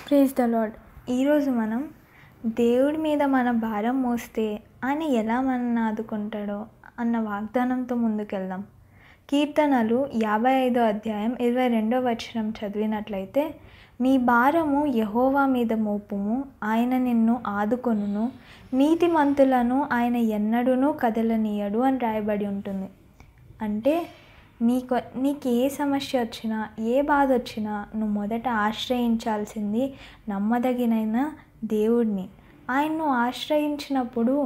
Praise the lord. ఈరోజు మనం దేవుడి మీద మన భారం మోస్తే ఆయన ఎలా మనల్ని ఆదుకుంటాడో అన్న వాగ్దానంతో ముందుకెళ్దాం. కీర్తనలు 55వ అధ్యాయం 22వ వచనం చదివినట్లయితే, నీ భారము యెహోవా మీద మోపుము, ఆయన నిన్ను ఆదుకొనును, నీతిమంతులను ఆయన ఎన్నడూనూ కదలనీయడు అని రాయబడి ఉంటుంది. అంటే నీకు ఏ సమస్య వచ్చినా, ఏ బాధ వచ్చినా నువ్వు మొదట ఆశ్రయించాల్సింది నమ్మదగినైన దేవుడిని. ఆయన్ను ఆశ్రయించినప్పుడు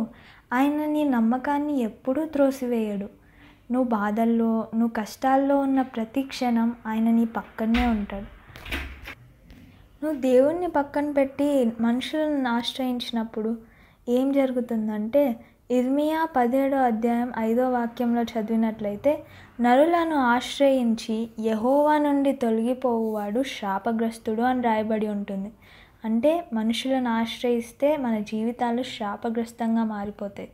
ఆయన నీ నమ్మకాన్ని ఎప్పుడూ త్రోసివేయడు. నువ్వు బాధల్లో, నువ్వు కష్టాల్లో ఉన్న ప్రతి క్షణం ఆయన నీ పక్కనే ఉంటాడు. నువ్వు దేవుణ్ణి పక్కన పెట్టి మనుషులను ఆశ్రయించినప్పుడు ఏం జరుగుతుందంటే, ఇర్మియా 17వ అధ్యాయం 5వ వాక్యంలో చదివినట్లయితే, నరులను ఆశ్రయించి యెహోవా నుండి తొలగిపోవువాడు శాపగ్రస్తుడు అని రాయబడి ఉంటుంది. అంటే మనుషులను ఆశ్రయిస్తే మన జీవితాలు శాపగ్రస్తంగా మారిపోతాయి.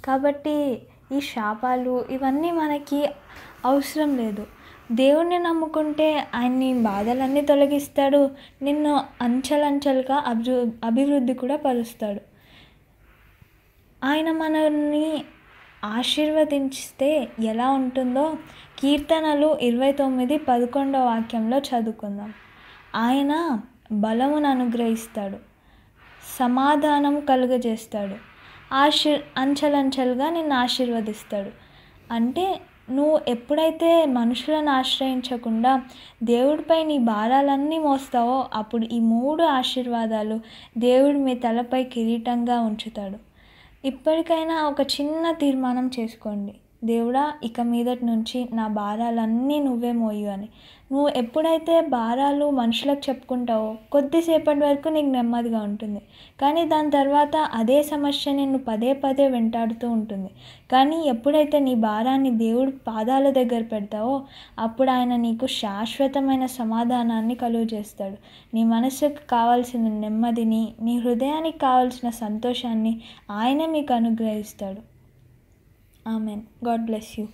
కాబట్టి ఈ శాపాలు ఇవన్నీ మనకి అవసరం లేదు. దేవుణ్ణి నమ్ముకుంటే ఆయన నీ బాధలన్నీ తొలగిస్తాడు, నిన్ను అంచెలంచెలుగా అభివృద్ధి కూడా పరుస్తాడు. ఆయన మనల్ని ఆశీర్వదించితే ఎలా ఉంటుందో కీర్తనలు 29:11వ వాక్యంలో చదువుకుందాం. ఆయన బలమును అనుగ్రహిస్తాడు, సమాధానం కలుగజేస్తాడు, అంచెలంచెలుగా నిన్ను ఆశీర్వదిస్తాడు. అంటే నువ్వు ఎప్పుడైతే మనుషులను ఆశ్రయించకుండా దేవుడిపై నీ భారాలన్నీ మోస్తావో అప్పుడు ఈ 3 ఆశీర్వాదాలు దేవుడు మీ తలపై కిరీటంగా ఉంచుతాడు. ఇప్పటికైనా ఒక చిన్న తీర్మానం చేసుకోండి, దేవుడా ఇక మీదటి నుంచి నా భారాలన్నీ నువ్వే మోయు అని. నువ్వు ఎప్పుడైతే భారాలు మనుషులకు చెప్పుకుంటావో కొద్దిసేపటి వరకు నీకు నెమ్మదిగా ఉంటుంది, కానీ దాని తర్వాత అదే సమస్య నిన్ను పదే పదే వెంటాడుతూ ఉంటుంది. కానీ ఎప్పుడైతే నీ భారాన్ని దేవుడి పాదాల దగ్గర పెడతావో అప్పుడు ఆయన నీకు శాశ్వతమైన సమాధానాన్ని కలుగజేస్తాడు. నీ మనసుకు కావాల్సిన నెమ్మదిని, నీ హృదయానికి కావాల్సిన సంతోషాన్ని ఆయనే మీకు అనుగ్రహిస్తాడు. ఆమెన్. God bless you.